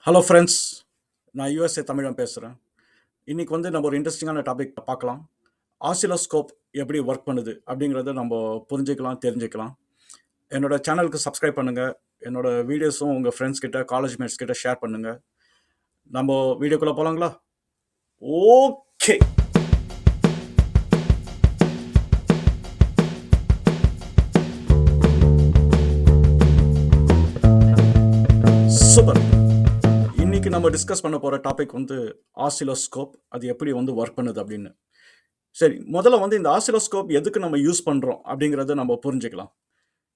Hello friends, நான் USA தமிழன் பேசுகிறேன். இன்றைக்கி வந்து நம்ம ஒரு இன்ட்ரெஸ்டிங்கான டாபிக் பார்க்கலாம். ஆசிலோஸ்கோப் எப்படி ஒர்க் பண்ணுது அப்படிங்கிறத நம்ம புரிஞ்சுக்கலாம், தெரிஞ்சுக்கலாம். என்னோட சேனலுக்கு சப்ஸ்கிரைப் பண்ணுங்கள். என்னோட வீடியோஸும் உங்கள் ஃப்ரெண்ட்ஸ் கிட்ட, காலேஜ் மேட்ஸ் கிட்ட ஷேர் பண்ணுங்கள். நம்ம வீடியோக்குள்ளே போகலாங்களா? ஓகே. சூப்பர். இன்னைக்கு நம்ம டிஸ்கஸ் பண்ண போகிற டாபிக் வந்து ஆசிலோஸ்கோப். அது எப்படி வந்து ஒர்க் பண்ணுது அப்படின்னு. சரி, முதல்ல வந்து இந்த ஆசிலோஸ்கோப் எதுக்கு நம்ம யூஸ் பண்ணுறோம் அப்படிங்கிறத நம்ம புரிஞ்சுக்கலாம்.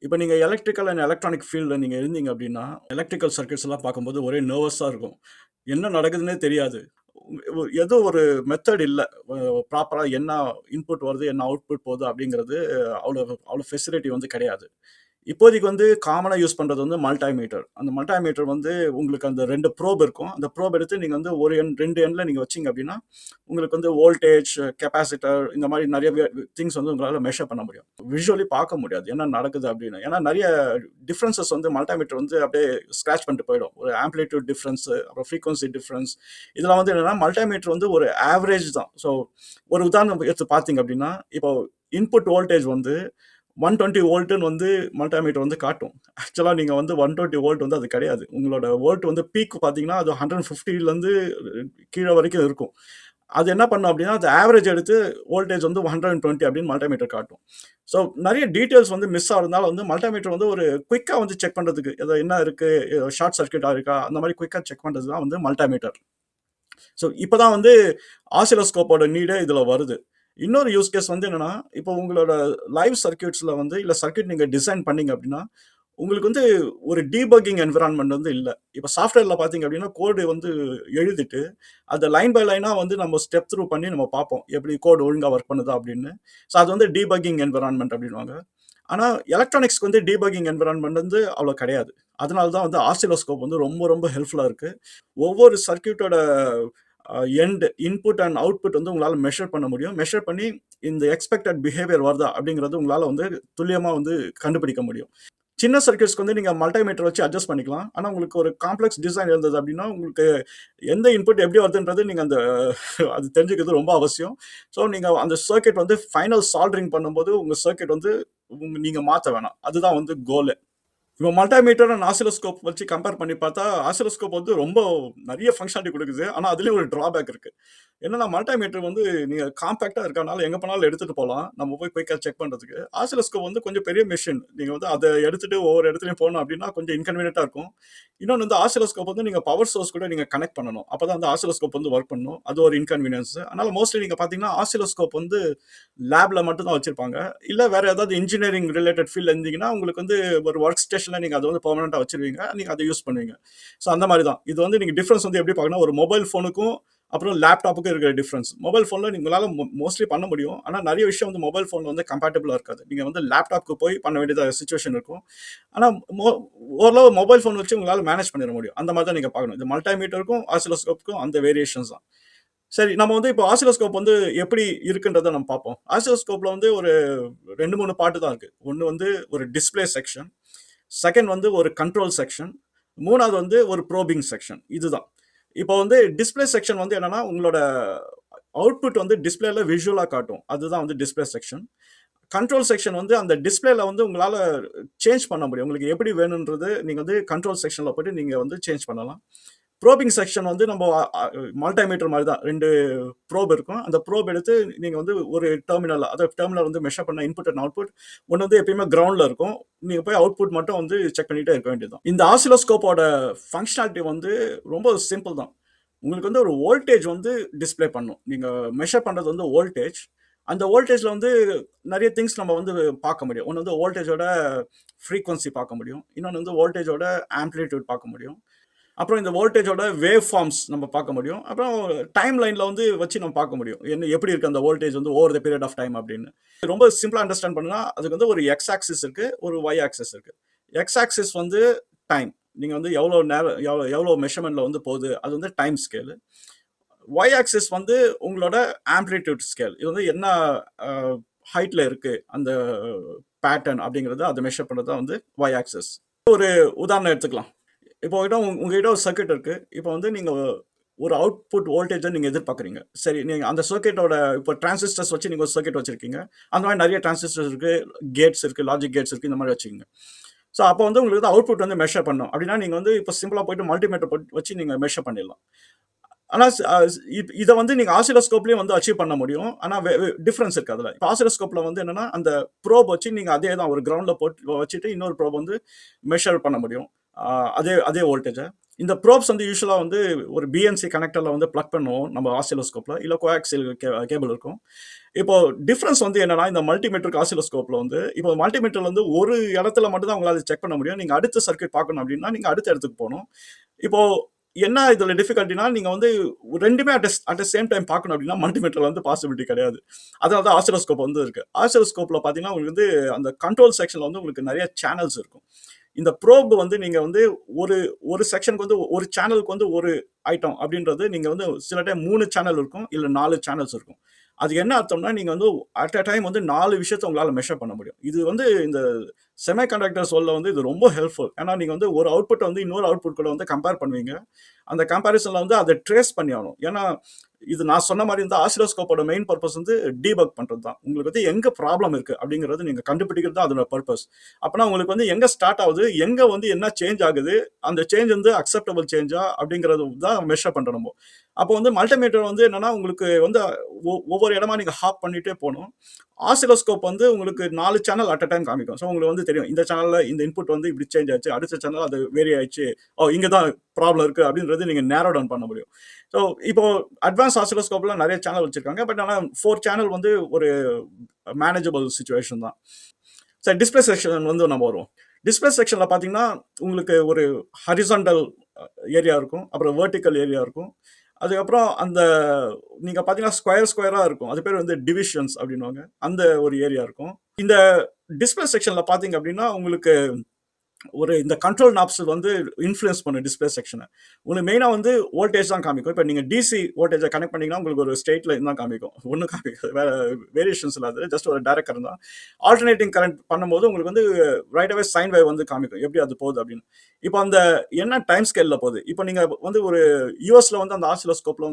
இப்போ நீங்கள் எலக்ட்ரிக்கல் அண்ட் எலக்ட்ரானிக் ஃபீல்டில் நீங்கள் இருந்தீங்க அப்படின்னா, எலக்ட்ரிக்கல் சர்க்யூட்ஸ் எல்லாம் பார்க்கும்போது ஒரே நர்வஸாக இருக்கும். என்ன நடக்குதுன்னே தெரியாது. ஏதோ ஒரு மெத்தட் இல்லை, ப்ராப்பராக என்ன இன்புட் வருது, என்ன அவுட்புட் போகுது அப்படிங்கிறது அவ்வளோ அவ்வளோ ஃபெசிலிட்டி வந்து கிடையாது. இப்போதைக்கு வந்து காமனாக யூஸ் பண்ணுறது வந்து மல்டிமீட்டர். அந்த மல்டிமீட்டர் வந்து உங்களுக்கு அந்த 2 ப்ரோப் இருக்கும். அந்த ப்ரோப் எடுத்து நீங்கள் வந்து ஒரு எண் 2 எண்ணில் நீங்கள் வச்சிங்க அப்படின்னா, உங்களுக்கு வந்து வோல்டேஜ், கெப்பாசிட்டர் இந்த மாதிரி நிறைய திங்ஸ் வந்து உங்களால் மெஷர் பண்ண முடியும். விஷுவலி பார்க்க முடியாது என்ன நடக்குது அப்படின்னு. ஏன்னா நிறைய டிஃப்ரென்சஸ் வந்து மல்டிமீட்டர் வந்து அப்படியே ஸ்க்ராச் பண்ணிட்டு போயிடும். ஒரு ஆம்ப்ளிடியூட் டிஃப்ரென்ஸ், அப்புறம் ஃப்ரீக்வன்சி டிஃப்ரென்ஸ், இதெல்லாம் வந்து என்னென்னா மல்டிமீட்டர் வந்து ஒரு ஆவரேஜ் தான். ஸோ ஒரு உதாரணம் எடுத்து பார்த்தீங்க அப்படின்னா, இப்போ இன்புட் வோல்டேஜ் வந்து 120 வோல்ட்டுன்னு வந்து மல்டிமீட்டர் வந்து காட்டும். ஆக்சுவலாக நீங்கள் வந்து 120 வோல்ட் வந்து அது கிடையாது. உங்களோட வோல்ட் வந்து பீக் பார்த்தீங்கன்னா அது 150லேருந்து கீழே வரைக்கும் இருக்கும். அது என்ன பண்ணும் அப்படின்னா, அது ஆவரேஜ் எடுத்து வோல்டேஜ் வந்து 120 அப்படின்னு மல்டிமீட்டர் காட்டும். ஸோ நிறைய டீட்டெயில்ஸ் வந்து மிஸ் ஆகிறதுனால வந்து மல்டிமீட்டர் வந்து ஒரு குயிக்காக வந்து செக் பண்ணுறதுக்கு, ஏதோ என்ன இருக்குது, ஷார்ட் சர்க்யூட்டாக இருக்கா, அந்த மாதிரி குயிக்காக செக் பண்ணுறது தான் வந்து மல்டிமீட்டர். ஸோ இப்போ தான் வந்து ஆசிலோஸ்கோப்போட நீடே இதில் வருது. இன்னொரு யூஸ் கேஸ் வந்து என்னன்னா, இப்போ உங்களோட லைவ் சர்க்யூட்ஸில் வந்து இல்லை சர்க்யூட் நீங்கள் டிசைன் பண்ணீங்க அப்படின்னா, உங்களுக்கு வந்து ஒரு டீபக்கிங் என்விரான்மெண்ட் வந்து இல்லை. இப்போ சாஃப்ட்வேரில் பார்த்தீங்க அப்படின்னா கோடு வந்து எழுதிட்டு அதை லைன் பை லைனாக வந்து நம்ம ஸ்டெப் த்ரூ பண்ணி நம்ம பார்ப்போம் எப்படி கோடு ஒழுங்காக ஒர்க் பண்ணுதா அப்படின்னு. ஸோ அது வந்து டீபக்கிங் என்விரான்மெண்ட் அப்படின்வாங்க. ஆனால் எலக்ட்ரானிக்ஸ்க்கு வந்து டீபக்கிங் என்விரான்மெண்ட் வந்து அவ்வளோ கிடையாது. அதனால தான் வந்து ஆசிலோஸ்கோப் வந்து ரொம்ப ரொம்ப ஹெல்ப்ஃபுல்லாக இருக்குது. ஒவ்வொரு சர்க்யூட்டோட எண்ட் இன்புட் அண்ட் அவுட்புட் வந்து உங்களால் மெஷர் பண்ண முடியும். மெஷர் பண்ணி இந்த எக்ஸ்பெக்டட் பிஹேவியர் வருதா அப்படிங்கிறது உங்களால் வந்து துல்லியமாக வந்து கண்டுபிடிக்க முடியும். சின்ன சர்க்யூட்ஸ்க்கு வந்து நீங்கள் மல்டிமீட்டர் வச்சு அட்ஜஸ்ட் பண்ணிக்கலாம். ஆனால் உங்களுக்கு ஒரு காம்ப்ளெக்ஸ் டிசைன் இருந்தது அப்படின்னா, உங்களுக்கு எந்த இன்புட் எப்படி வருதுன்றது நீங்கள் அந்த அது தெரிஞ்சுக்கிறது ரொம்ப அவசியம். ஸோ நீங்கள் அந்த சர்க்யூட் வந்து ஃபைனல் சால்டரிங் பண்ணும்போது உங்கள் சர்க்யூட் வந்து நீங்கள் மாற்ற வேணாம். அதுதான் வந்து கோலு. இப்போ மல்டிமீட்டர் அண்ட் ஆசிலோஸ்கோப் வச்சு கம்பேர் பண்ணி பார்த்தா, ஆசிலோஸ்கோப் வந்து ரொம்ப நிறைய ஃபங்க்ஷனாலிட்டி கொடுக்குது. ஆனால் அதுலேயும் ஒரு ட்ராபேக் இருக்குது. என்னன்னா மல்டிமீட்டர் வந்து நீங்கள் காம்பேக்டாக இருக்கனால எங்கே போனாலும் எடுத்துகிட்டு போகலாம், நம்ம போய் குயிக்காக செக் பண்ணுறதுக்கு. ஆசிலோஸ்கோப் வந்து கொஞ்சம் பெரிய மிஷின். நீங்கள் வந்து அதை எடுத்துகிட்டு ஒவ்வொரு இடத்துலையும் போகணும் அப்படின்னா கொஞ்சம் இன்கன்வீனியண்ட்டாக இருக்கும். இன்னொன்று வந்து ஆசிலோஸ்கோப் வந்து நீங்கள் பவர் சோர்ஸ் கூட நீங்கள் கனெக்ட் பண்ணணும். அப்போ தான் வந்து ஆசிலோஸ்கோப் வந்து ஒர்க் பண்ணணும். அது ஒரு இன்கன்வீனியன்ஸ். அதனால் மோஸ்ட்லி நீங்கள் பார்த்தீங்கன்னா ஆசிலோஸ்கோப் வந்து லேபில் மட்டும் தான் வச்சுருப்பாங்க. இல்லை வேறு ஏதாவது இன்ஜினியரிங் ரிலேட்டட் ஃபீல்டில் இருந்தீங்கன்னா உங்களுக்கு வந்து ஒரு ஒர்க் ஸ்டேஷனில் நீங்கள் அதை வந்து பெர்மனெண்ட்டாக வச்சுருவீங்க. நீங்கள் அதை யூஸ் பண்ணுவீங்க. ஸோ அந்த மாதிரி தான் இது வந்து நீங்கள் டிஃப்ரென்ஸ் வந்து எப்படி பார்க்கணும், ஒரு மொபைல் ஃபோனுக்கும் அப்புறம் லேப்டாப்புக்கும் இருக்கிற டிஃப்ரென்ஸ். மொபைல் ஃபோனில் நீங்களால் மோஸ்ட்லி பண்ண முடியும். ஆனால் நிறைய விஷயம் வந்து மொபைல் ஃபோனில் வந்து கம்பேட்டபிளாக இருக்காது. நீங்கள் வந்து லேப்டாப்புக்கு போய் பண்ண வேண்டியது சுச்சுவேஷன் இருக்கும். ஆனால் ஓரளவு மொபைல் ஃபோன் வச்சு உங்களால் மேனேஜ் பண்ணிட முடியும். அந்த மாதிரி தான் நீங்கள் பார்க்கணும். இது மல்டிமீட்டருக்கும் ஆசிலோஸ்கோப்புக்கும் அந்த வேரியேஷன்ஸ் தான். சரி, நம்ம வந்து இப்போ ஆசிலோஸ்கோப் வந்து எப்படி இருக்குன்றதை நம்ம பார்ப்போம். ஆசிலோஸ்கோப்பில் வந்து ஒரு 2-3 பார்ட்டு தான் இருக்குது. ஒன்று வந்து ஒரு டிஸ்பிளே செக்ஷன், செகண்ட் வந்து ஒரு கண்ட்ரோல் செக்ஷன், மூணாவது வந்து ஒரு ப்ரோபிங் செக்ஷன். இதுதான். இப்போ வந்து டிஸ்பிளே செக்ஷன் வந்து என்னன்னா, உங்களோட அவுட்புட் வந்து டிஸ்பிளேல விஷுவலாக காட்டும். அதுதான் வந்து டிஸ்பிளே செக்ஷன். கண்ட்ரோல் செக்ஷன் வந்து அந்த டிஸ்பிளேல வந்து உங்களால் சேஞ்ச் பண்ண முடியும். உங்களுக்கு எப்படி வேணுன்றது நீங்கள் வந்து கண்ட்ரோல் செக்ஷனில் போய்ட்டு நீங்கள் வந்து சேஞ்ச் பண்ணலாம். ப்ரோபிங் செக்ஷன் வந்து நம்ம மல்டிமீட்டர் மாதிரி தான் 2 ப்ரோப் இருக்கும். அந்த ப்ரோப் எடுத்து நீங்கள் வந்து ஒரு டெர்மினல், அதாவது டெர்மினல் வந்து மெஷர் பண்ண இன்புட் அண்ட் அவுட்புட் ஒன்று வந்து எப்பயுமே கிரவுண்டில் இருக்கும். நீங்கள் போய் அவுட்புட் மட்டும் வந்து செக் பண்ணிகிட்டே இருக்க வேண்டியது. இந்த ஆசிலோஸ்கோப்போட ஃபங்க்ஷனாலிட்டி வந்து ரொம்ப சிம்பிள் தான். உங்களுக்கு வந்து ஒரு வோல்டேஜ் வந்து டிஸ்பிளே பண்ணும். நீங்கள் மெஷர் பண்ணுறது வந்து வோல்டேஜ். அந்த வோல்டேஜில் வந்து நிறைய திங்ஸ் நம்ம வந்து பார்க்க முடியும். ஒன்று வந்து வோல்டேஜோட ஃப்ரீக்வன்சி பார்க்க முடியும். இன்னொன்று வந்து வோல்டேஜோட ஆம்ப்ளிடியூட் பார்க்க முடியும். அப்புறம் இந்த வோல்டேஜோட வேவ் ஃபார்ம்ஸ் நம்ம பார்க்க முடியும். அப்புறம் டைம் லைனில் வந்து வச்சு நம்ம பார்க்க முடியும் என்ன எப்படி இருக்குது அந்த வோல்டேஜ் வந்து over the period of time அப்படின்னு. ரொம்ப சிம்பிளாக அண்டர்ஸ்டாண்ட் பண்ணுன்னா, அதுக்கு வந்து ஒரு எக்ஸ் ஆக்சிஸ் இருக்குது, ஒரு ஒய் ஆக்சிஸ் இருக்குது. எக்ஸ் ஆக்சிஸ் வந்து டைம், நீங்கள் வந்து எவ்வளோ நேரம் எவ்வளோ மெஷர்மெண்ட்டில் வந்து போகுது, அது வந்து டைம் ஸ்கேலு. ஒய் ஆக்சிஸ் வந்து உங்களோட ஆம்ப்ளிடியூட் ஸ்கேல். இது வந்து என்ன ஹைட்டில் இருக்குது அந்த பேட்டர்ன் அப்படிங்கிறது அதை மெஷர் பண்ணுறது தான் வந்து ஒய் ஆக்சிஸ். ஒரு உதாரணம் எடுத்துக்கலாம். இப்போ உங்ககிட்ட ஒரு சர்க்யூட் இருக்கு. இப்போ வந்து நீங்க ஒரு அவுட்புட் வோல்டேஜை நீங்க எதிர்பார்க்குறீங்க. சரி, நீங்க அந்த சர்க்யூட்டோட இப்போ டிரான்சிஸ்டர்ஸ் வச்சு நீங்க ஒரு சர்க்யூட் வச்சிருக்கீங்க. அந்த மாதிரி நிறைய டிரான்சிஸ்டர்ஸ் இருக்கு, கேட்ஸ் இருக்கு, லாஜிக் கேட்ஸ் இருக்கு, இந்த மாதிரி வச்சுக்கோங்க. ஸோ அப்போ வந்து உங்களுக்கு வந்து அவுட்புட் வந்து மெஷர் பண்ணும். அப்படின்னா நீங்க வந்து இப்போ சிம்பிளா போயிட்டு மல்டிமீட்டர் வச்சு நீங்க மெஷர் பண்ணிடலாம். ஆனா இதை வந்து நீங்க ஆசிலோஸ்கோப்லயும் வந்து அச்சீவ் பண்ண முடியும். ஆனா டிஃபரன்ஸ் இருக்கு அதுல. இப்போ ஆசிலோஸ்கோப்ல வந்து என்னன்னா அந்த ப்ரோப் வச்சு நீங்க அதே தான் ஒரு கிரவுண்ட்ல போட்டு வச்சுட்டு இன்னொரு ப்ரோப் வந்து மெஷர் பண்ண முடியும். அதே அதே வோல்டேஜை. இந்த ப்ரோப்ஸ் வந்து யூஸ்வலா வந்து ஒரு பிஎன்சி கனெக்டர்ல வந்து பிளக் பண்ணுவோம் நம்ம ஆசிலோஸ்கோப்ல, இல்ல கோஆக்சியல் கேபிள் இருக்கும். இப்போ டிஃபரன்ஸ் வந்து என்னன்னா இந்த மல்டிமீட்டருக்கு ஆசிலோஸ்கோப்ல வந்து இப்போ மல்டிமீட்டர்ல வந்து ஒரு இடத்துல மட்டும் தான் உங்களால செக் பண்ண முடியும். நீங்க அடுத்த சர்க்யூட் பார்க்கணும் அப்படின்னா நீங்க அடுத்த இடத்துக்கு போகணும். இப்போ என்ன இதுல டிஃபிகல்ட்டினா நீங்க வந்து ரெண்டுமே அட் சேம் டைம் பார்க்கணும் அப்படின்னா மல்டிமீட்டர்ல வந்து பாசிபிலிட்டி கிடையாது. அதனால தான் ஆசிலோஸ்கோப் வந்து இருக்கு. ஆசிலோஸ்கோப்ல பாத்தீங்கன்னா உங்களுக்கு வந்து அந்த கண்ட்ரோல் செக்ஷன்ல வந்து உங்களுக்கு நிறைய சேனல்ஸ் இருக்கும். இந்த ப்ரோப் வந்து நீங்க வந்து ஒரு ஒரு செக்ஷனுக்கு வந்து ஒரு சேனலுக்கு வந்து ஒரு ஐட்டம் அப்படின்றது நீங்க வந்து சில டைம் 3 சேனல் இருக்கும், இல்ல 4 சேனல்ஸ் இருக்கும். அது என்ன அர்த்தம்னா நீங்க வந்து அட் அ டைம் வந்து 4 விஷயத்தை உங்களால மெஷர் பண்ண முடியும். இது வந்து இந்த செமிகண்டக்டர் சொல்ல வந்து இது ரொம்ப ஹெல்ப்ஃபுல். ஏன்னா நீங்க வந்து ஒரு அவுட்புட் வந்து இன்னொரு அவுட்புட் கூட வந்து கம்பேர் பண்ணுவீங்க. அந்த கம்பேரிசன்ல வந்து அதை ட்ரேஸ் பண்ணி ஆகணும். ஏன்னா இது நான் சொன்ன மாதிரி இந்த ஆசிலோஸ்கோப்போட மெயின் பர்பஸ் வந்து டீபக் பண்றது தான். உங்களுக்கு வந்து எங்க ப்ராப்ளம் இருக்கு அப்படிங்கிறது நீங்க கண்டுபிடிக்கிறது தான் அதோட பர்பஸ். அப்பனா உங்களுக்கு வந்து எங்க ஸ்டார்ட் ஆகுது, எங்க வந்து என்ன சேஞ்ச் ஆகுது, அந்த சேஞ்ச் வந்து அக்செப்டபிள் சேஞ்சா அப்படிங்கிறது தான் மெஷர் பண்றோம். அப்போ வந்து மல்டிமீட்டர் வந்து என்னன்னா உங்களுக்கு வந்து ஒவ்வொரு இடமா நீங்க ஹாப் பண்ணிட்டே போகணும். ஆசிலோஸ்கோப் வந்து உங்களுக்கு 4 சேனல் அட் அ டைம் காமிக்கும். ஸோ உங்களுக்கு வந்து தெரியும் இந்த சேனல்ல இந்த இன்புட் வந்து இப்படி சேஞ்ச் ஆச்சு, அடுத்த சேனல் அது வேரி ஆயிடுச்சு, இங்க தான் ப்ராப்ளம் இருக்கு அப்படின்றது நீங்க நேரோ டவுன் பண்ண முடியும். ஸோ இப்போ அட்வான்ஸ் ஆசிலோஸ்கோப்ல நிறைய சேனல் வச்சிருக்காங்க. பட் ஆனால் 4 சேனல் வந்து ஒரு மேனேஜபிள் சுச்சுவேஷன் தான். சரி, டிஸ்பிளே செக்ஷன் வந்து நம்ம வருவோம். டிஸ்பிளே செக்ஷன்ல பாத்தீங்கன்னா உங்களுக்கு ஒரு ஹரிசாண்டல் ஏரியா இருக்கும், அப்புறம் வெர்டிக்கல் ஏரியா இருக்கும். அதுக்கப்புறம் அந்த நீங்க பாத்தீங்கன்னா ஸ்கொயரா இருக்கும். அது பேர் வந்து டிவிஷன்ஸ் அப்படின்னுவாங்க. அந்த ஒரு ஏரியா இருக்கும். இந்த டிஸ்பிளே செக்ஷன்ல பாத்தீங்க அப்படின்னா உங்களுக்கு ஒரு இந்த கண்ட்ரோல் நாப்ஸ் வந்து இன்ஃப்ளூயன்ஸ் பண்ணும் டிஸ்பிளே செக்ஷனை. உங்களுக்கு மெயினாக வந்து வோல்டேஜ் தான் காமிக்கும். இப்போ நீங்கள் டிசி வோல்டேஜை கனெக்ட் பண்ணிங்கன்னா உங்களுக்கு ஒரு ஸ்ட்ரெயிட் லைன் தான் காமிக்கும், ஒன்றும் காமிக்காது, வேற வேரியேஷன்ஸ் இல்லாது, ஜஸ்ட் ஒரு டைரக்ட் கரண்ட் தான். ஆல்டர்னேட்டிங் கரண்ட் பண்ணும்போது உங்களுக்கு வந்து ரைட்டாகவே சைன் வேவ் வந்து காமிக்கும் எப்படி அது போகுது அப்படின்னு. இப்போ அந்த என்ன டைம் ஸ்கேலில் போகுது. இப்போ நீங்கள் வந்து ஒரு யூஎஸ்ல வந்து அந்த ஆசிலோஸ்கோப்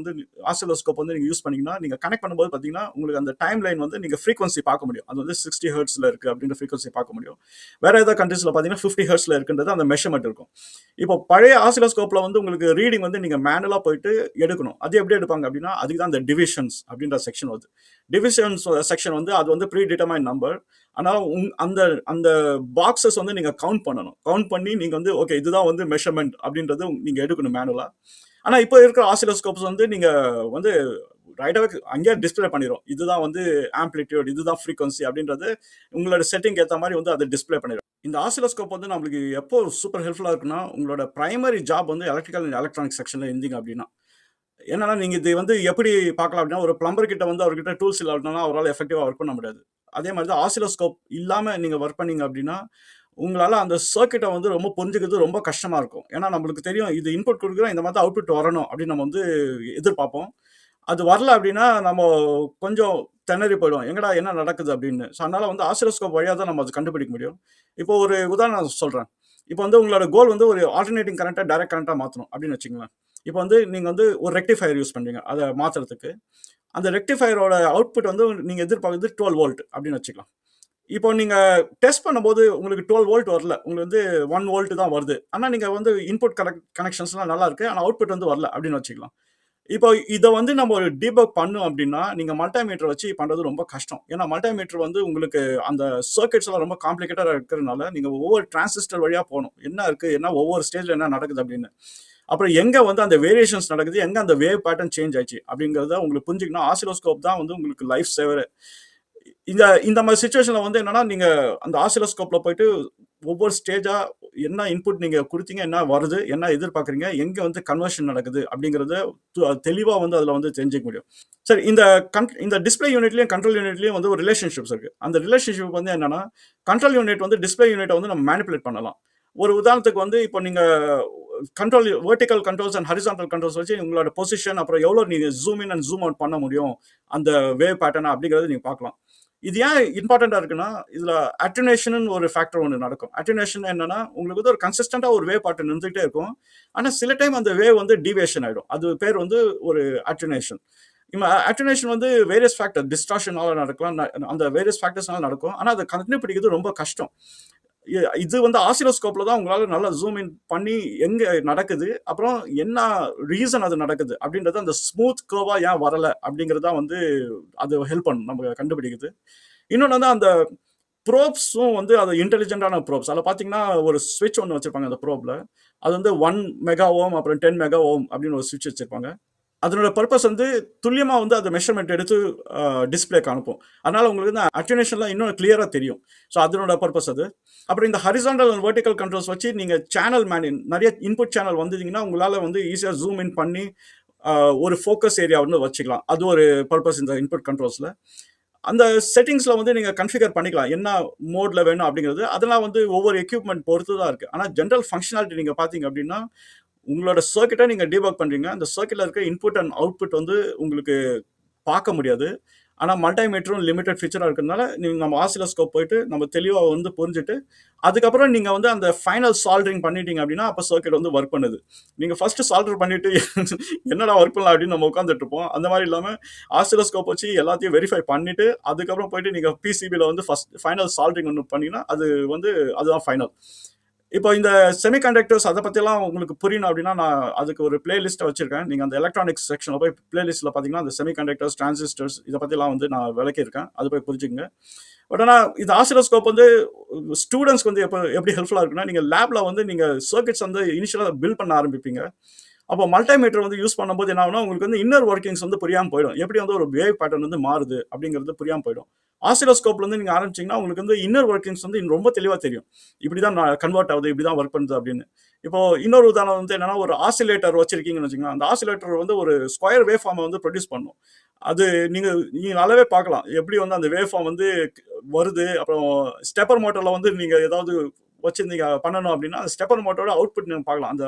வந்து நீங்கள் யூஸ் பண்ணீங்கன்னா நீங்கள் கனெக்ட் பண்ணும்போது பார்த்தீங்கன்னா உங்களுக்கு அந்த டைம் லைன் வந்து நீங்கள் ஃப்ரீக்வன்சி பார்க்க முடியும். அது வந்து 60 ஹெர்ட்ஸில் இருக்குது அப்படின்ற ஃப்ரீக்வன்சி பார்க்க முடியும். வேற ஏதாவது கண்ட்ரீஸில் பார்த்தீங்கன்னா 50 ஹெர்ட்ஸ்ல இருக்குன்றது அந்த மெஷர்மெண்ட் இருக்கும். இப்போ பழைய ஆசிலோஸ்கோப்ல வந்து உங்களுக்கு ரீடிங் வந்து நீங்க மேனுவலா போயிட்டு எடுக்கணும். அது எப்படி எடுப்பாங்க அப்படின்னா அதுக்கு தான் அந்த டிவிஷன்ஸ் அப்படின்ற செக்ஷன் வருது. டிவிஷன்ஸ் செக்ஷன் வந்து அது வந்து ப்ரீ டிட்டர்மைன் நம்பர். ஆனால் அந்த அந்த பாக்ஸஸ் வந்து நீங்க கவுண்ட் பண்ணணும். கவுண்ட் பண்ணி நீங்க வந்து ஓகே இதுதான் வந்து மெஷர்மெண்ட் அப்படின்றது நீங்க எடுக்கணும் மேனுவலா. ஆனா இப்போ இருக்கிற ஆசிலோஸ்கோப்ஸ் வந்து நீங்க வந்து ரைட்டாவே அங்கேயே டிஸ்பிளே பண்ணிடும். இதுதான் வந்து ஆம்பிளிடியூட், இதுதான் ஃப்ரீக்வன்சி அப்படின்றது உங்களோட செட்டிங் ஏற்ற மாதிரி வந்து அதை டிஸ்பிளே பண்ணிடும். இந்த ஆசிலோஸ்கோப் வந்து நம்மளுக்கு எப்போ சூப்பர் ஹெல்ப்ஃபுல்லா இருக்குன்னா உங்களோட பிரைமரி ஜாப் வந்து எலக்ட்ரிக்கல் அண்ட் எலக்ட்ரானிக் செக்ஷன்ல இருந்தீங்க அப்படின்னா. என்னன்னா நீங்க இது வந்து எப்படி பார்க்கலாம் அப்படின்னா ஒரு பிளம்பர் கிட்ட வந்து அவர்கிட்ட டூல்ஸ் இல்லாட்டினா அவரால் எஃபெக்டிவா ஒர்க் பண்ண முடியாது. அதே மாதிரி தான் ஆசிலோஸ்கோப் இல்லாம நீங்க ஒர்க் பண்ணீங்க அப்படின்னா உங்களால அந்த சர்க்கியூட்டை வந்து ரொம்ப புரிஞ்சுக்கிறது ரொம்ப கஷ்டமா இருக்கும். ஏன்னா நம்மளுக்கு தெரியும் இது இன்புட் கொடுக்குறோம், இந்த மாதிரி அவுட்புட் வரணும் அப்படின்னு நம்ம வந்து எதிர்பார்ப்போம். அது வரல அப்படின்னா நம்ம கொஞ்சம் திணறி போயிடுவோம், எங்கடா என்ன நடக்குது அப்படின்னு. ஸோ அதனால வந்து ஆசிலோஸ்கோப் வழியாக தான் நம்ம அது கண்டுபிடிக்க முடியும். இப்போ ஒரு உதாரணம் சொல்றேன். இப்போ வந்து உங்களோட கோல் வந்து ஒரு ஆல்டர்னேட்டிங் கரண்ட்டை டைரக்ட் கரண்ட்டாக மாற்றணும் அப்படின்னு வச்சுங்களேன். இப்போ வந்து நீங்கள் வந்து ஒரு ரெக்டிஃபயர் யூஸ் பண்ணுறீங்க அதை மாற்றுறதுக்கு. அந்த ரெக்டிஃபயரோட அவுட்புட் வந்து நீங்கள் எதிர்பார்க்குறது 12 வோல்ட் அப்படின்னு வச்சுக்கலாம். இப்போ நீங்கள் டெஸ்ட் பண்ணும்போது உங்களுக்கு 12 வோல்ட் வரல, உங்களுக்கு வந்து 1 வோல்ட் தான் வருது. ஆனால் நீங்கள் வந்து இன்புட் கனெக்ஷன்ஸ்லாம் நல்லா இருக்கு, ஆனால் அவுட்புட் வந்து வரல அப்படின்னு வச்சுக்கலாம். இப்போ இதை வந்து நம்ம ஒரு டீபக் பண்ணோம் அப்படின்னா நீங்க மல்டிமீட்டர் வச்சு பண்றது ரொம்ப கஷ்டம். ஏன்னா மல்டிமீட்டர் வந்து உங்களுக்கு அந்த சர்க்கியூட்ஸ் எல்லாம் ரொம்ப காம்ப்ளிகேட்டடா இருக்கிறதுனால நீங்க ஒவ்வொரு டிரான்சிஸ்டர் வழியா போகணும், என்ன இருக்கு, என்ன ஒவ்வொரு ஸ்டேஜ்ல என்ன நடக்குது அப்படின்னு. அப்புறம் எங்க வந்து அந்த வேரியேஷன்ஸ் நடக்குது, எங்க அந்த வேவ் பேட்டர்ன் சேஞ்ச் ஆயிடுச்சு அப்படிங்கறத உங்களுக்கு புரிஞ்சுக்கணும். ஆசிலோஸ்கோப் தான் வந்து உங்களுக்கு லைஃப் சேவர். இந்த மாதிரி சுச்சுவேஷன்ல வந்து என்னன்னா நீங்க அந்த ஆசிலோஸ்கோப்ல போயிட்டு ஒவ்வொரு ஸ்டேஜா என்ன இன்புட் நீங்க கொடுத்தீங்க, என்ன வருது, என்ன எதிர்பார்க்குறீங்க, எங்க வந்து கன்வர்ஷன் நடக்குது அப்படிங்கறத தெளிவா வந்து அதுல வந்து தெரிஞ்சுக்க முடியும். சரி, இந்த டிஸ்பிளே யூனிட்லயும் கண்ட்ரோல் யூனிட்லயும் வந்து ஒரு ரிலேஷன்ஷிப்ஸ் இருக்கு. அந்த ரிலேஷன்ஷிப் வந்து என்னன்னா கண்ட்ரோல் யூனிட் வந்து டிஸ்பிளே யூனிட்டை வந்து நம்ம மேனிபுலேட் பண்ணலாம். ஒரு உதாரணத்துக்கு வந்து இப்போ நீங்க control vertical controls and horizontal controls வச்சு உங்களோட பொசிஷன் அப்புறம் எவ்வளவு நீங்க zoom in and zoom out பண்ண முடியும் அந்த வேவ் பேட்டர்ன் அப்படிங்கறது நீங்க பார்க்கலாம். இது ஏன் இம்பார்ட்டண்டா இருக்குன்னா, இதுல அட்டென்யூஷன் ஒரு ஃபேக்டர் ஒண்ணு நடக்கும். அட்டென்யூஷன் என்னன்னா, உங்களுக்கு வந்து ஒரு கன்சிஸ்டன்ட்டா ஒரு வேவ் பேட்டர்ன் இருந்துகிட்டே இருக்கும். ஆனா சில டைம் அந்த வேவ் வந்து டீவியேஷன் ஆயிடும். அது பேர் வந்து ஒரு அட்டென்யூஷன். அட்டென்யூஷன் வந்து வேரியஸ் ஃபேக்டர் டிஸ்டார்ஷனால நடக்கலாம். அந்த வேரியஸ் ஃபேக்டர்ஸ்னால நடக்கும். ஆனா அதை கண்டுபிடிக்கிறது ரொம்ப கஷ்டம். இது வந்து ஆசிலோஸ்கோப்ல தான் உங்களால நல்லா ஜூம் இன் பண்ணி எங்க நடக்குது, அப்புறம் என்ன ரீசன் அது நடக்குது அப்படின்றது அந்த ஸ்மூத் கர்வா ஏன் வரல அப்படிங்கறத வந்து அது ஹெல்ப் பண்ணும் நம்ம கண்டுபிடிக்குது. இன்னொன்று வந்து அந்த ப்ரோப்ஸும் வந்து அது இன்டெலிஜென்டான ப்ரோப்ஸ். அதில் பார்த்தீங்கன்னா ஒரு ஸ்விட்ச் ஒன்று வச்சிருப்பாங்க அந்த ப்ரோப்ல. அது வந்து 1 மெகா ஓம் அப்புறம் 10 மெகா ஓம் அப்படின்னு ஒரு ஸ்விட்ச் வச்சிருப்பாங்க. அதனோட பர்பஸ் வந்து துல்லியமா வந்து அந்த மெஷர்மெண்ட் எடுத்து டிஸ்பிளேக்கு அனுப்பும். அதனால உங்களுக்கு வந்து அட்டென்யூஷன்லாம் இன்னும் கிளியரா தெரியும். ஸோ அதனோட பர்பஸ் அது. அப்புறம் இந்த ஹரிசாண்டல் அண்ட் வெர்டிகல் கண்ட்ரோல்ஸ் வச்சு நீங்க சேனல் மேனிங் நிறைய இன்புட் சேனல் வந்தீங்கன்னா உங்களால வந்து ஈஸியா ஜூம் இன் பண்ணி ஒரு ஃபோக்கஸ் ஏரியா வந்து வச்சுக்கலாம். அது ஒரு பர்பஸ் இந்த இன்புட் கண்ட்ரோல்ஸ்ல. அந்த செட்டிங்ஸ்ல வந்து நீங்க கன்ஃபிகர் பண்ணிக்கலாம். என்ன மோட்ல வேணும் அப்படிங்கிறது. அதெல்லாம் வந்து ஒவ்வொரு எக்யூப்மெண்ட் பொறுத்து தான் இருக்கு. ஆனா ஜெனரல் ஃபங்க்ஷனாலிட்டி நீங்க பார்த்தீங்க அப்படின்னா, உங்களோட சர்க்யூட்டை நீங்க டீபக் பண்றீங்க. அந்த சர்க்யூட்ல இருக்க இன்புட் அண்ட் அவுட்புட் வந்து உங்களுக்கு பார்க்க முடியாது. ஆனா மல்டிமீட்டரும் லிமிடெட் ஃபீச்சரா இருக்கிறதுனால நீங்க நம்ம ஆசிலோஸ்கோப் போயிட்டு நம்ம தெளிவா வந்து புரிஞ்சுட்டு அதுக்கப்புறம் நீங்க வந்து அந்த ஃபைனல் சால்டரிங் பண்ணிட்டீங்க அப்படின்னா அப்ப சர்க்யூட் வந்து ஒர்க் பண்ணுது. நீங்க ஃபர்ஸ்ட் சால்டர் பண்ணிட்டு என்னடா ஒர்க் பண்ணலாம் அப்படின்னு நம்ம உட்காந்துட்டு இருப்போம். அந்த மாதிரி இல்லாம ஆசிலோஸ்கோப் வச்சு எல்லாத்தையும் வெரிஃபை பண்ணிட்டு அதுக்கப்புறம் போயிட்டு நீங்க பிசிபில வந்து ஃபர்ஸ்ட் ஃபைனல் சால்டரிங் ஒன்று பண்ணீங்கன்னா அது வந்து அதுதான் ஃபைனல். இப்போ இந்த செமிகண்டக்டர்ஸ் அதை பற்றிலாம் உங்களுக்கு புரியணும் அப்படின்னா நான் அதுக்கு ஒரு பிளேலிஸ்ட்டை வச்சிருக்கேன். நீங்கள் அந்த எலக்ட்ரானிக்ஸ் செக்ஷனில் போய் பிளேலிஸ்ட்டில் பார்த்தீங்கன்னா அந்த செமிகண்டக்டர்ஸ் டிரான்சிஸ்டர்ஸ் இதை பற்றிலாம் வந்து நான் விளக்கியிருக்கேன். அது போய் புரிஞ்சுக்கங்க. பட் ஆனால் இந்த ஆசிலோஸ்கோப் வந்து ஸ்டூடெண்ட்ஸ்க்கு வந்து எப்படி ஹெல்ப்ஃபுல்லாக இருக்குன்னா நீங்கள் லேபில் வந்து நீங்கள் சர்க்கிட்ஸ் வந்து இனிஷியலாக பில்ட் பண்ண ஆரம்பிப்பீங்க. அப்போ மல்டிமீட்டர் வந்து யூஸ் பண்ணும்போது என்ன ஆகுனா உங்களுக்கு வந்து இன்னர் ஒர்க்கிங்ஸ் வந்து புரியாமல் போயிடும். எப்படி வந்து ஒரு வேவ் பேட்டர்ன் வந்து மாறுது அப்படிங்கிறது புரியாமல் போயிடும். ஆசிலோஸ்கோப்ல வந்து நீங்க ஆரம்பிச்சீங்கன்னா உங்களுக்கு வந்து இன்னர் ஒர்க்கிங்ஸ் வந்து ரொம்ப தெளிவா தெரியும். இப்படிதான் கன்வெர்ட் ஆகுது, இப்படிதான் ஒர்க் பண்ணுது அப்படின்னு. இப்போ இன்னொரு உதாரணம் வந்து என்னன்னா ஒரு ஆசிலேட்டர் வச்சிருக்கீங்கன்னு வச்சுக்கோங்க. அந்த ஆசிலேட்டர் வந்து ஒரு ஸ்கொயர் வேவ் ஃபார்மை வந்து ப்ரொடியூஸ் பண்ணும். அது நீங்க நீங்க நல்லாவே பார்க்கலாம். எப்படி வந்து அந்த வேவ் ஃபார்ம் வந்து வருது. அப்புறம் ஸ்டெப்பர் மோட்டர்ல வந்து நீங்க ஏதாவது வச்சிருந்தீங்க பண்ணணும் அப்படின்னா ஸ்டெப்பர் மோட்டரோட அவுட்புட் நீங்க பார்க்கலாம். அந்த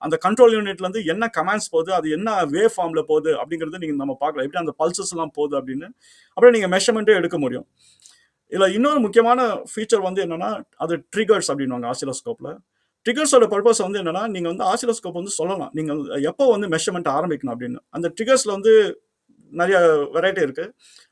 அந்த கண்ட்ரோல் யூனிட்ல இருந்து என்ன கமாண்ட்ஸ் போகுது, அது என்ன வேவ் ஃபார்ம்ல போகுது அப்படிங்கிறது நீங்க நம்ம பார்க்கலாம். எப்படி அந்த பல்சஸ் எல்லாம் போகுது அப்படின்னு அப்புறம் நீங்க மெஷர்மெண்ட்டே எடுக்க முடியும். இதுல இன்னொரு முக்கியமான ஃபீச்சர் வந்து என்னன்னா அது ட்ரிகர்ஸ் அப்படின்வாங்க ஆசிலோஸ்கோப்ல. ட்ரிகர்ஸோட பர்பஸ் வந்து என்னன்னா நீங்க வந்து ஆசிலோஸ்கோப் வந்து சொல்லலாம் நீங்க எப்போ வந்து மெஷர்மெண்ட் ஆரம்பிக்கணும் அப்படின்னு. அந்த ட்ரிகர்ஸ்ல வந்து நிறைய வெரைட்டி இருக்கு.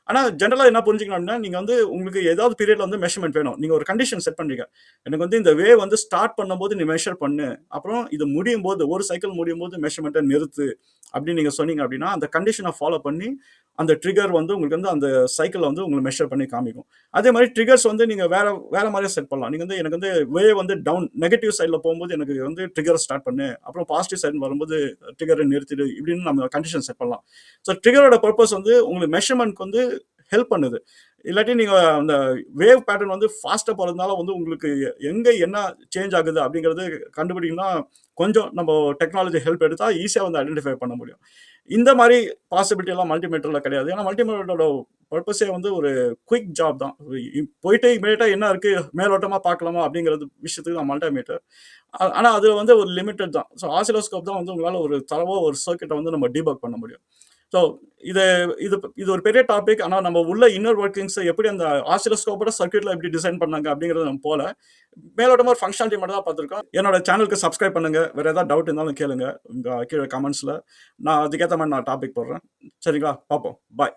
ஆனா ஜெனரலா என்ன புரிஞ்சுக்கணும் அப்படின்னா நீங்க வந்து உங்களுக்கு ஏதாவது பீரியட்ல வந்து மெஷர்மெண்ட் வேணும். நீங்க ஒரு கண்டிஷன் செட் பண்றீங்க. எனக்கு வந்து இந்த வேவ் வந்து ஸ்டார்ட் பண்ணும்போது நீ மெஷர் பண்ணு. அப்புறம் இது முடியும் போது ஒரு சைக்கிள் முடியும் போது மெஷர்மெண்ட்டை நிறுத்து அப்படின்னு நீங்க சொன்னீங்க அப்படின்னா அந்த கண்டிஷனை ஃபாலோ பண்ணி அந்த ட்ரிகர் வந்து உங்களுக்கு வந்து அந்த சைக்கிள் வந்து உங்களுக்கு மெஷர் பண்ணி காமிக்கும். அதே மாதிரி ட்ரிகர்ஸ் வந்து நீங்க வேற வேற மாதிரியே செட் பண்ணலாம். நீங்க வந்து எனக்கு வந்து வேவ் வந்து டவுன் நெகட்டிவ் சைடில் போகும்போது எனக்கு வந்து ட்ரிகர் ஸ்டார்ட் பண்ணு, அப்புறம் பாசிட்டிவ் சைடு வரும்போது ட்ரிகரை நிறுத்திடு இப்படின்னு நம்ம கண்டிஷன் செட் பண்ணலாம். ஸோ ட்ரிகரோட பர்பஸ் வந்து உங்களுக்கு மெஷர்மெண்ட்க்கு வந்து ஹெல்ப் பண்ணுது. இல்லாட்டி நீங்க அந்த வேவ் பேட்டர்ன் வந்து ஃபாஸ்டா போறதுனால வந்து உங்களுக்கு எங்க என்ன சேஞ்ச் ஆகுது அப்படிங்கிறது கண்டுபிடிக்கணும்னா கொஞ்சம் நம்ம டெக்னாலஜி ஹெல்ப் எடுத்தா ஈஸியா வந்து ஐடென்டிஃபை பண்ண முடியும். இந்த மாதிரி பாசிபிலிட்டி எல்லாம் மல்டிமீட்டர்ல கிடையாது. ஏன்னா மல்டிமீட்டரோட பர்பஸே வந்து ஒரு குயிக் ஜாப் தான். போயிட்டு இமீடியட்டா என்ன இருக்கு மேலோட்டமா பார்க்கலாமா அப்படிங்கிறது விஷயத்துக்கு தான் மல்டிமீட்டர். ஆனா அது வந்து ஒரு லிமிட்டட் தான். ஸோ ஆசிலோஸ்கோப் தான் வந்து உங்களால ஒரு தரவா ஒரு சர்க்யூட்டை வந்து நம்ம டீபக் பண்ண முடியும். ஸோ இது இது இது ஒரு பெரிய டாபிக். ஆனால் நம்ம உள்ள இன்னர் ஒர்க்கிங்ஸ் எப்படி அந்த ஆசிலோஸ்கோப்போட சர்க்யூட்ல எப்படி டிசைன் பண்ணாங்க அப்படிங்கிறது நம்ம போல மேலோட்டமா ஒரு ஃபங்க்ஷனாலிட்டி மட்டும் தான் பார்த்துருக்கோம். என்னோட சேனலுக்கு சப்ஸ்கிரைப் பண்ணுங்க. வேற ஏதாவது டவுட் இருந்தாலும் கேளுங்க உங்க கீழே கமெண்ட்ஸ்ல. நான் அதுக்கேற்ற மாதிரி நான் டாபிக் போடுறேன். சரிங்களா? பார்ப்போம். பாய்.